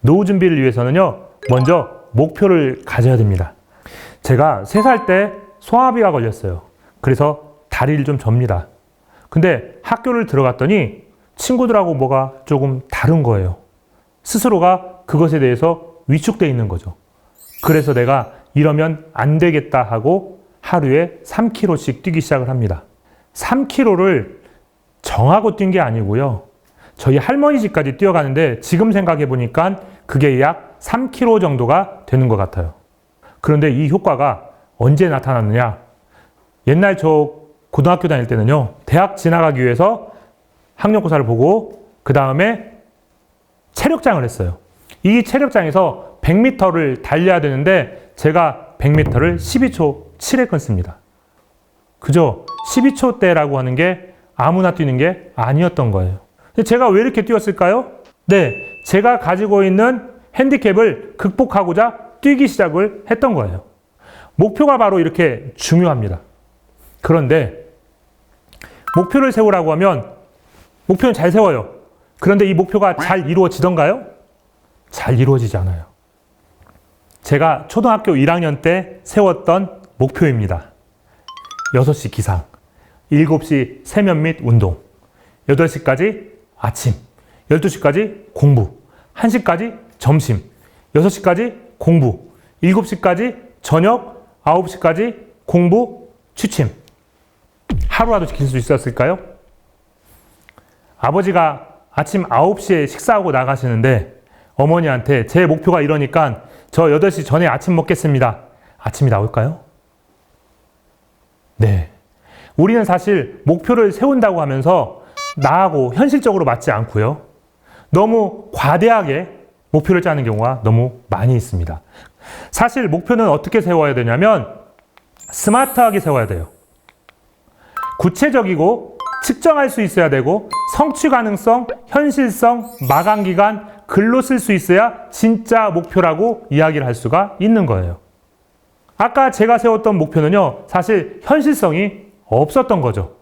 노후 준비를 위해서는요, 먼저 목표를 가져야 됩니다. 제가 3살 때 소아마비가 걸렸어요. 그래서 다리를 좀 접니다. 근데 학교를 들어갔더니 친구들하고 뭐가 조금 다른 거예요. 스스로가 그것에 대해서 위축되어 있는 거죠. 그래서 내가 이러면 안 되겠다 하고 하루에 3km씩 뛰기 시작을 합니다. 3km를 정하고 뛴 게 아니고요. 저희 할머니 집까지 뛰어가는데 지금 생각해 보니까 그게 약 3km 정도가 되는 것 같아요. 그런데 이 효과가 언제 나타났느냐? 옛날 저 고등학교 다닐 때는요, 대학 지나가기 위해서 학력고사를 보고 그 다음에 체력장을 했어요. 이 체력장에서 100m를 달려야 되는데 제가 100m를 12초 7회 습니다. 그죠? 12초대라고 하는 게 아무나 뛰는 게 아니었던 거예요. 제가 왜 이렇게 뛰었을까요? 네, 제가 가지고 있는 핸디캡을 극복하고자 뛰기 시작을 했던 거예요. 목표가 바로 이렇게 중요합니다. 그런데 목표를 세우라고 하면 목표는 잘 세워요. 그런데 이 목표가 잘 이루어지던가요? 잘 이루어지지 않아요. 제가 초등학교 1학년 때 세웠던 목표입니다. 6시 기상, 7시 세면 및 운동, 8시까지 아침, 12시까지 공부, 1시까지 점심, 6시까지 공부, 7시까지 저녁, 9시까지 공부, 취침. 하루라도 지킬 수 있었을까요? 아버지가 아침 9시에 식사하고 나가시는데 어머니한테 제 목표가 이러니까 저 8시 전에 아침 먹겠습니다. 아침이 나올까요? 네. 우리는 사실 목표를 세운다고 하면서 나하고 현실적으로 맞지 않고요. 너무 과대하게 목표를 짜는 경우가 너무 많이 있습니다. 사실 목표는 어떻게 세워야 되냐면 스마트하게 세워야 돼요. 구체적이고 측정할 수 있어야 되고 성취 가능성, 현실성, 마감 기간, 글로 쓸 수 있어야 진짜 목표라고 이야기를 할 수가 있는 거예요. 아까 제가 세웠던 목표는요, 사실 현실성이 없었던 거죠.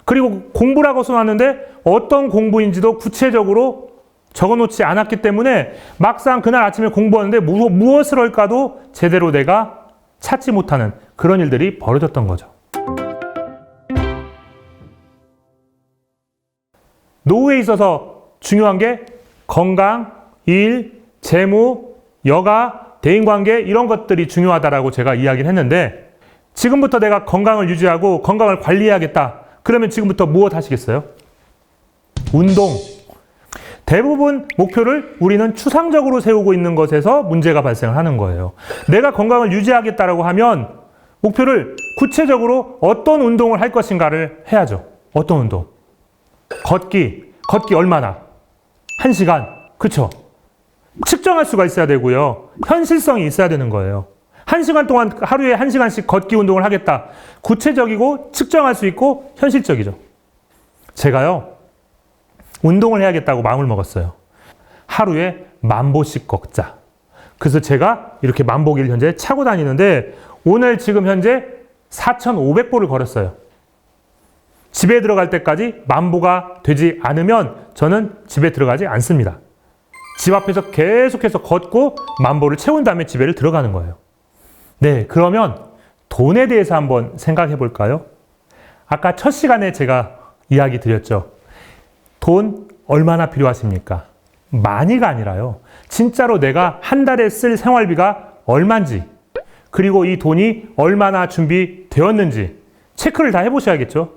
그리고 공부라고 써놨는데 어떤 공부인지도 구체적으로 적어놓지 않았기 때문에 막상 그날 아침에 공부하는데 무엇을 할까도 제대로 내가 찾지 못하는 그런 일들이 벌어졌던 거죠. 노후에 있어서 중요한 게 건강, 일, 재무, 여가, 대인관계 이런 것들이 중요하다라고 제가 이야기를 했는데 지금부터 내가 건강을 유지하고 건강을 관리해야겠다. 그러면 지금부터 무엇 하시겠어요? 운동. 대부분 목표를 우리는 추상적으로 세우고 있는 것에서 문제가 발생을 하는 거예요. 내가 건강을 유지하겠다라고 하면 목표를 구체적으로 어떤 운동을 할 것인가를 해야죠. 어떤 운동? 걷기 얼마나? 1시간. 그쵸? 측정할 수가 있어야 되고요. 현실성이 있어야 되는 거예요. 1시간 동안 하루에 1시간씩 걷기 운동을 하겠다. 구체적이고 측정할 수 있고 현실적이죠. 제가요, 운동을 해야겠다고 마음을 먹었어요. 하루에 10,000보씩 걷자. 그래서 제가 이렇게 만보기를 현재 차고 다니는데 오늘 지금 현재 4,500보를 걸었어요. 집에 들어갈 때까지 10,000보가 되지 않으면 저는 집에 들어가지 않습니다. 집 앞에서 계속해서 걷고 10,000보를 채운 다음에 집에를 들어가는 거예요. 네, 그러면 돈에 대해서 한번 생각해 볼까요? 아까 첫 시간에 제가 이야기 드렸죠. 돈 얼마나 필요하십니까? 많이가 아니라요. 진짜로 내가 한 달에 쓸 생활비가 얼마인지, 그리고 이 돈이 얼마나 준비되었는지 체크를 다 해보셔야겠죠.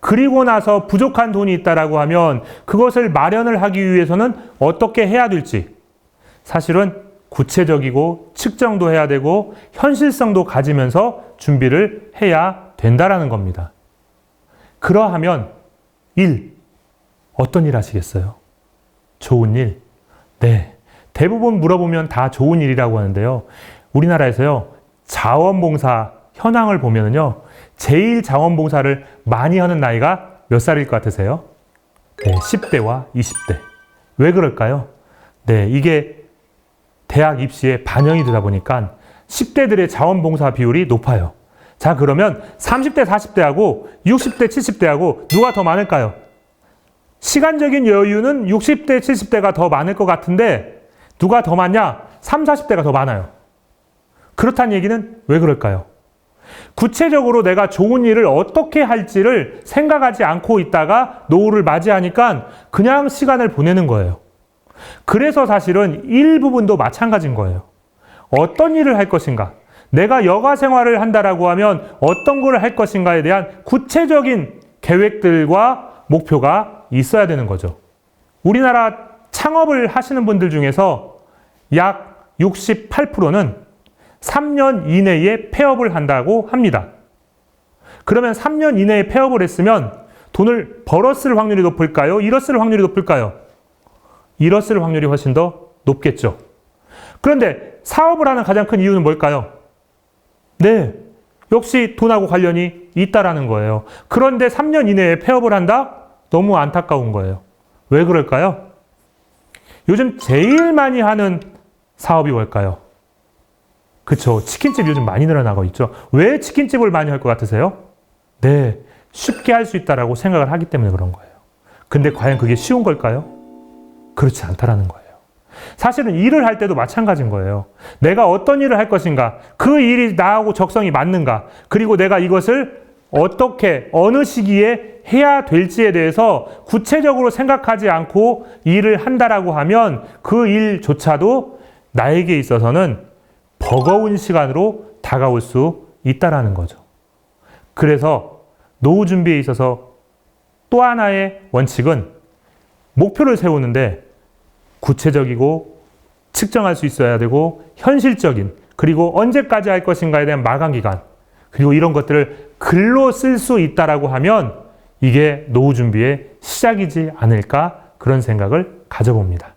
그리고 나서 부족한 돈이 있다라고 하면 그것을 마련을 하기 위해서는 어떻게 해야 될지 사실은 구체적이고 측정도 해야 되고 현실성도 가지면서 준비를 해야 된다라는 겁니다. 그러하면 어떤 일 하시겠어요? 좋은 일? 네. 대부분 물어보면 다 좋은 일이라고 하는데요. 우리나라에서요, 자원봉사 현황을 보면은요, 제일 자원봉사를 많이 하는 나이가 몇 살일 것 같으세요? 네, 10대와 20대. 왜 그럴까요? 네, 이게 대학 입시에 반영이 되다 보니까 10대들의 자원봉사 비율이 높아요. 자, 그러면 30대, 40대하고 60대, 70대하고 누가 더 많을까요? 시간적인 여유는 60대, 70대가 더 많을 것 같은데 누가 더 많냐? 30, 40대가 더 많아요. 그렇다는 얘기는 왜 그럴까요? 구체적으로 내가 좋은 일을 어떻게 할지를 생각하지 않고 있다가 노후를 맞이하니까 그냥 시간을 보내는 거예요. 그래서 사실은 일부분도 마찬가지인 거예요. 어떤 일을 할 것인가? 내가 여가 생활을 한다라고 하면 어떤 걸 할 것인가에 대한 구체적인 계획들과 목표가 있어야 되는 거죠. 우리나라 창업을 하시는 분들 중에서 약 68%는 3년 이내에 폐업을 한다고 합니다. 그러면 3년 이내에 폐업을 했으면 돈을 벌었을 확률이 높을까요? 잃었을 확률이 높을까요? 잃었을 확률이 훨씬 더 높겠죠. 그런데 사업을 하는 가장 큰 이유는 뭘까요? 네, 역시 돈하고 관련이 있다라는 거예요. 그런데 3년 이내에 폐업을 한다? 너무 안타까운 거예요. 왜 그럴까요? 요즘 제일 많이 하는 사업이 뭘까요? 그쵸, 치킨집 요즘 많이 늘어나고 있죠. 왜 치킨집을 많이 할 것 같으세요? 네, 쉽게 할 수 있다라고 생각을 하기 때문에 그런 거예요. 근데 과연 그게 쉬운 걸까요? 그렇지 않다라는 거예요. 사실은 일을 할 때도 마찬가지인 거예요. 내가 어떤 일을 할 것인가, 그 일이 나하고 적성이 맞는가, 그리고 내가 이것을 어떻게, 어느 시기에 해야 될지에 대해서 구체적으로 생각하지 않고 일을 한다라고 하면 그 일조차도 나에게 있어서는 버거운 시간으로 다가올 수 있다라는 거죠. 그래서 노후 준비에 있어서 또 하나의 원칙은 목표를 세우는데 구체적이고 측정할 수 있어야 되고 현실적인, 그리고 언제까지 할 것인가에 대한 마감 기간, 그리고 이런 것들을 글로 쓸 수 있다라고 하면 이게 노후 준비의 시작이지 않을까, 그런 생각을 가져봅니다.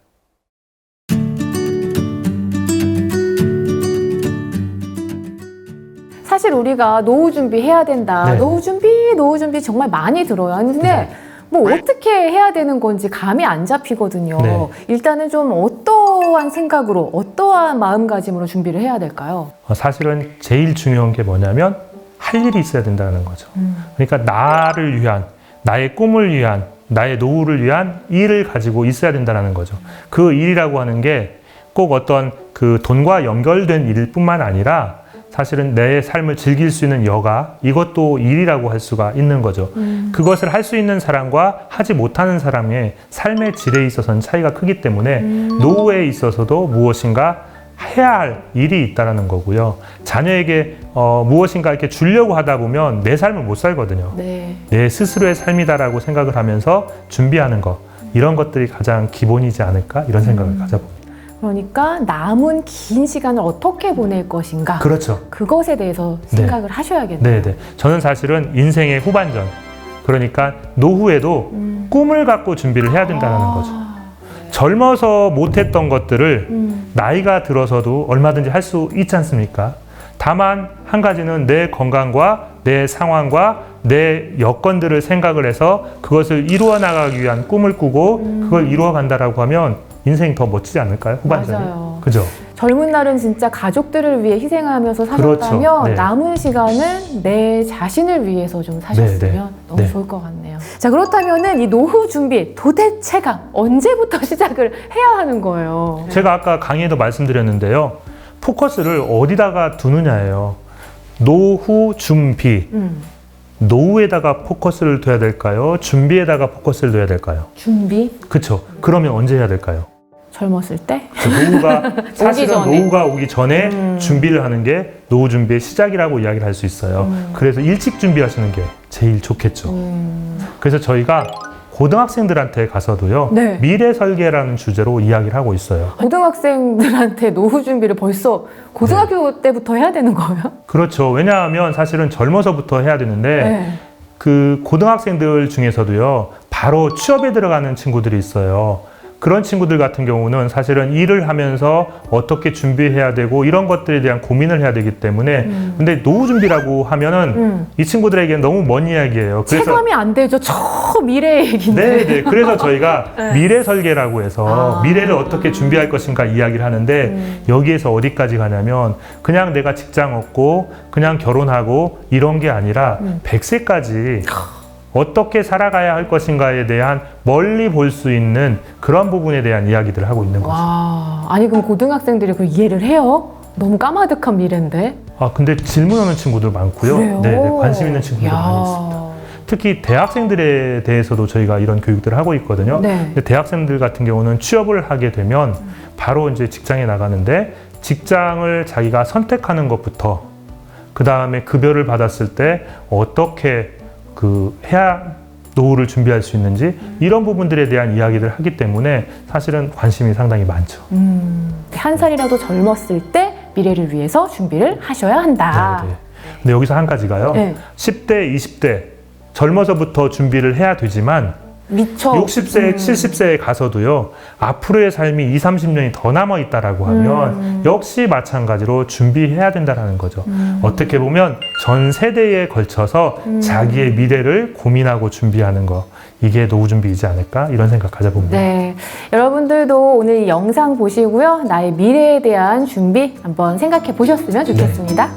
사실 우리가 노후 준비해야 된다. 네. 노후 준비 정말 많이 들어요. 근데 네. 뭐 어떻게 해야 되는 건지 감이 안 잡히거든요. 네. 일단은 좀 어떠한 생각으로, 어떠한 마음가짐으로 준비를 해야 될까요? 사실은 제일 중요한 게 뭐냐면 할 일이 있어야 된다는 거죠. 그러니까 나를 위한, 나의 꿈을 위한, 나의 노후를 위한 일을 가지고 있어야 된다는 거죠. 그 일이라고 하는 게 꼭 어떤 그 돈과 연결된 일뿐만 아니라 사실은 내 삶을 즐길 수 있는 여가, 이것도 일이라고 할 수가 있는 거죠. 그것을 할 수 있는 사람과 하지 못하는 사람의 삶의 질에 있어서는 차이가 크기 때문에 노후에 있어서도 무엇인가 해야 할 일이 있다는 거고요. 자녀에게 무엇인가 이렇게 주려고 하다 보면 내 삶을 못 살거든요. 네. 내 스스로의 삶이다라고 생각을 하면서 준비하는 것, 이런 것들이 가장 기본이지 않을까, 이런 생각을 가져봅니다. 그러니까 남은 긴 시간을 어떻게 보낼 것인가. 그렇죠. 그것에 대해서 생각을 하셔야겠네요. 네네. 저는 사실은 인생의 후반전, 그러니까 노후에도 꿈을 갖고 준비를 해야 된다는 거죠. 젊어서 못했던 것들을 나이가 들어서도 얼마든지 할 수 있지 않습니까? 다만 한 가지는 내 건강과 내 상황과 내 여건들을 생각을 해서 그것을 이루어 나가기 위한 꿈을 꾸고 그걸 이루어 간다라고 하면 인생이 더 멋지지 않을까요? 후반전이. 맞아요. 그죠? 젊은 날은 진짜 가족들을 위해 희생하면서 사셨다면 그렇죠. 네. 남은 시간은 내 자신을 위해서 좀 사셨으면 네, 네. 너무 네. 좋을 것 같네요. 자, 그렇다면은 이 노후 준비 도대체가 언제부터 시작을 해야 하는 거예요? 제가 아까 강의에도 말씀드렸는데요. 포커스를 어디다가 두느냐예요. 노후 준비. 노후에다가 포커스를 둬야 될까요? 준비에다가 포커스를 둬야 될까요? 준비? 그렇죠. 그러면 언제 해야 될까요? 젊었을 때? 노후가 사실은 전에. 노후가 오기 전에 준비를 하는 게 노후 준비의 시작이라고 이야기를 할 수 있어요. 그래서 일찍 준비하시는 게 제일 좋겠죠. 그래서 저희가 고등학생들한테 가서도요. 네. 미래 설계라는 주제로 이야기를 하고 있어요. 고등학생들한테 노후 준비를 벌써 고등학교 때부터 해야 되는 거예요? 그렇죠. 왜냐하면 사실은 젊어서부터 해야 되는데 네. 그 고등학생들 중에서도요. 바로 취업에 들어가는 친구들이 있어요. 그런 친구들 같은 경우는 사실은 일을 하면서 어떻게 준비해야 되고 이런 것들에 대한 고민을 해야 되기 때문에 근데 노후 준비라고 하면은 이 친구들에게는 너무 먼 이야기예요. 그래서 체감이 안 되죠. 저 미래의 얘기인데. 네. 그래서 저희가 미래 설계라고 해서 미래를 어떻게 준비할 것인가 이야기를 하는데 여기에서 어디까지 가냐면 그냥 내가 직장 얻고 그냥 결혼하고 이런 게 아니라 100세까지 어떻게 살아가야 할 것인가에 대한 멀리 볼 수 있는 그런 부분에 대한 이야기들을 하고 있는 거죠. 와, 아니 그럼 고등학생들이 그걸 이해를 해요? 너무 까마득한 미래인데. 근데 질문하는 친구들 많고요. 그래요? 네, 관심 있는 친구들 야. 많이 있습니다. 특히 대학생들에 대해서도 저희가 이런 교육들을 하고 있거든요. 네. 근데 대학생들 같은 경우는 취업을 하게 되면 바로 이제 직장에 나가는데 직장을 자기가 선택하는 것부터 그 다음에 급여를 받았을 때 어떻게 해야 노후를 준비할 수 있는지 이런 부분들에 대한 이야기를 하기 때문에 사실은 관심이 상당히 많죠. 한 살이라도 젊었을 때 미래를 위해서 준비를 하셔야 한다. 네, 네. 근데 여기서 한 가지가요. 네. 10대, 20대 젊어서부터 준비를 해야 되지만 미처 60세, 70세에 가서도요, 앞으로의 삶이 20, 30년이 더 남아있다라고 하면 역시 마찬가지로 준비해야 된다는 거죠. 어떻게 보면 전 세대에 걸쳐서 자기의 미래를 고민하고 준비하는 거, 이게 노후 준비이지 않을까? 이런 생각 가져봅니다. 네, 여러분들도 오늘 이 영상 보시고요. 나의 미래에 대한 준비 한번 생각해 보셨으면 좋겠습니다.